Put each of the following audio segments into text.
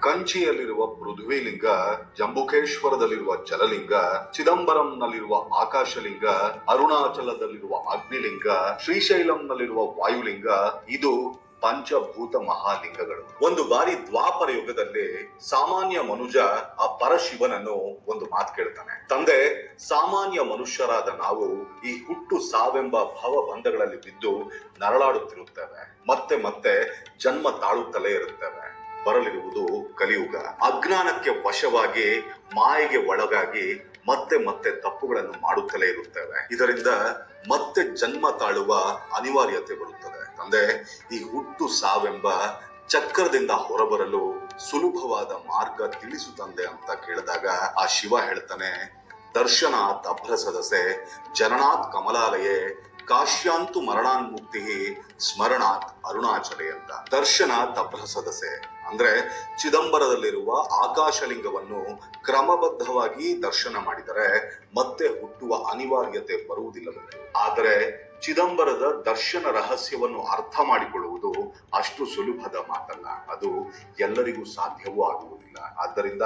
ಕಂಚಿಯಲ್ಲಿರುವ ಪೃಥ್ವಿಲಿಂಗ, ಜಂಬುಕೇಶ್ವರದಲ್ಲಿರುವ ಜಲಲಿಂಗ, ಚಿದಂಬರಂನಲ್ಲಿರುವ ಆಕಾಶಲಿಂಗ, ಅರುಣಾಚಲದಲ್ಲಿರುವ ಅಗ್ನಿಲಿಂಗ, ಶ್ರೀಶೈಲಂನಲ್ಲಿರುವ ವಾಯುಲಿಂಗ, ಇದು ಪಂಚಭೂತ ಮಹಾಲಿಂಗಗಳು. ಒಂದು ಬಾರಿ ದ್ವಾಪರ ಯುಗದಲ್ಲಿ ಸಾಮಾನ್ಯ ಮನುಜ ಆ ಪರಶಿವನನ್ನು ಒಂದು ಮಾತು ಕೇಳ್ತಾನೆ. ತಂದೆ, ಸಾಮಾನ್ಯ ಮನುಷ್ಯರಾದ ನಾವು ಈ ಹುಟ್ಟು ಸಾವೆಂಬ ಭವಬಂಧಗಳಲ್ಲಿ ಬಿದ್ದು ನರಳಾಡುತ್ತಿರುತ್ತೇವೆ. ಮತ್ತೆ ಮತ್ತೆ ಜನ್ಮ ತಾಳುತ್ತಲೇ ಇರುತ್ತೇವೆ. ಬರಲಿರುವುದು ಕಲಿಯುಗ. ಅಜ್ಞಾನಕ್ಕೆ ವಶವಾಗಿ ಮಾಯೆಗೆ ಒಳಗಾಗಿ ಮತ್ತೆ ಮತ್ತೆ ತಪ್ಪುಗಳನ್ನು ಮಾಡುತ್ತಲೇ ಇರುತ್ತೇವೆ. ಇದರಿಂದ ಮತ್ತೆ ಜನ್ಮ ತಾಳುವ ಅನಿವಾರ್ಯತೆ ಬರುತ್ತದೆ. ತಂದೆ, ಈ ಹುಟ್ಟು ಸಾವೆಂಬ ಚಕ್ರದಿಂದ ಹೊರಬರಲು ಸುಲಭವಾದ ಮಾರ್ಗ ತಿಳಿಸು ತಂದೆ ಅಂತ ಕೇಳಿದಾಗ ಆ ಶಿವ ಹೇಳ್ತಾನೆ, ದರ್ಶನಾತ್ ಅಭ್ರಸದಸೆ ಜನನಾತ್ ಕಮಲಾಲಯೇ ಕಾಶ್ಯಾಂತು ಮರಣಾನ್ಮುಕ್ತಿ ಸ್ಮರಣಾತ್ ಅರುಣಾಚಲೆ ಅಂತ. ದರ್ಶನಾತ್ ಅಭ್ರಸದಸೆ ಅಂದ್ರೆ ಚಿದಂಬರದಲ್ಲಿರುವ ಆಕಾಶಲಿಂಗವನ್ನು ಕ್ರಮಬದ್ಧವಾಗಿ ದರ್ಶನ ಮಾಡಿದರೆ ಮತ್ತೆ ಹುಟ್ಟುವ ಅನಿವಾರ್ಯತೆ ಬರುವುದಿಲ್ಲವೆಂದು. ಆದರೆ ಚಿದಂಬರದ ದರ್ಶನ ರಹಸ್ಯವನ್ನು ಅರ್ಥ ಮಾಡಿಕೊಳ್ಳುವುದು ಅಷ್ಟು ಸುಲಭದ ಮಾತಲ್ಲ. ಅದು ಎಲ್ಲರಿಗೂ ಸಾಧ್ಯವೂ ಆಗುವುದಿಲ್ಲ. ಆದ್ದರಿಂದ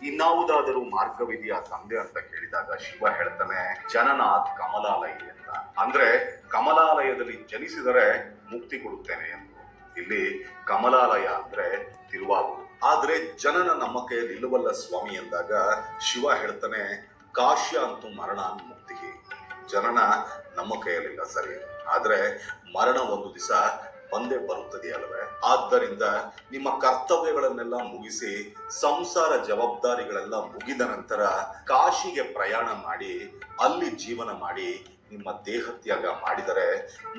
ಇನ್ನಾವುದಾದರೂ ಮಾರ್ಗವಿದೆಯಾ ತಂದೆ ಅಂತ ಕೇಳಿದಾಗ ಶಿವ ಹೇಳ್ತಾನೆ, ಜನನಾಥ್ ಕಮಲಾಲಯ ಅಂತ. ಅಂದ್ರೆ ಕಮಲಾಲಯದಲ್ಲಿ ಜನಿಸಿದರೆ ಮುಕ್ತಿ ಕೊಡುತ್ತೇನೆ ಎಂದು. ಇಲ್ಲಿ ಕಮಲಾಲಯ ಅಂದ್ರೆ ತಿರುವಾಗುವುದು. ಆದ್ರೆ ಜನನ ನಮ್ಮ ಕೈಯಲ್ಲಿ ಇಲ್ಲವಲ್ಲ ಸ್ವಾಮಿ ಎಂದಾಗ ಶಿವ ಹೇಳ್ತಾನೆ, ಕಾಶ್ಯ ಅಂತೂ ಮರಣಾನ್ ಮುಕ್ತಿ. ಜನನ ನಮ್ಮ ಕೈಯಲ್ಲಿಲ್ಲ ಸರಿ, ಆದ್ರೆ ಮರಣ ಒಂದು ದಿವಸ ಬಂದೇ ಬರುತ್ತದೆಯಲ್ಲವೇ. ಆದ್ದರಿಂದ ನಿಮ್ಮ ಕರ್ತವ್ಯಗಳನ್ನೆಲ್ಲ ಮುಗಿಸಿ ಸಂಸಾರ ಜವಾಬ್ದಾರಿಗಳೆಲ್ಲ ಮುಗಿದ ನಂತರ ಕಾಶಿಗೆ ಪ್ರಯಾಣ ಮಾಡಿ ಅಲ್ಲಿ ಜೀವನ ಮಾಡಿ ನಿಮ್ಮ ದೇಹ ತ್ಯಾಗ ಮಾಡಿದರೆ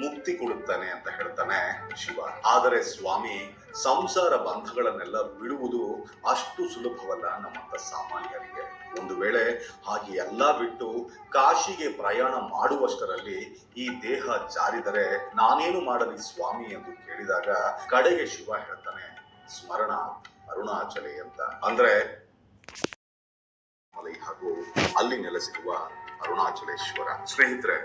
ಮುಕ್ತಿ ಕೊಡುತ್ತಾನೆ ಅಂತ ಹೇಳ್ತಾನೆ ಶಿವ. ಆದರೆ ಸ್ವಾಮಿ, ಸಂಸಾರ ಬಂಧಗಳನ್ನೆಲ್ಲ ಬಿಡುವುದು ಅಷ್ಟು ಸುಲಭವಲ್ಲ ನಮ್ಮಂತ ಸಾಮಾನ್ಯರಿಗೆ. ಒಂದು ವೇಳೆ ಹಾಗೆ ಎಲ್ಲ ಬಿಟ್ಟು ಕಾಶಿಗೆ ಪ್ರಯಾಣ ಮಾಡುವಷ್ಟರಲ್ಲಿ ಈ ದೇಹ ಜಾರಿದರೆ ನಾನೇನು ಮಾಡಲಿ ಸ್ವಾಮಿ ಎಂದು ಕೇಳಿದಾಗ ಕಡೆಗೆ ಶಿವ ಹೇಳ್ತಾನೆ, ಸ್ಮರಣ ಅರುಣಾಚಲೆ ಅಂತ. ಅಂದ್ರೆ ಹಾಗೂ ಅಲ್ಲಿ ನೆಲೆಸಿರುವ ಅರುಣಾಚಲೇಶ್ವರ. ಸ್ನೇಹಿತರೆ,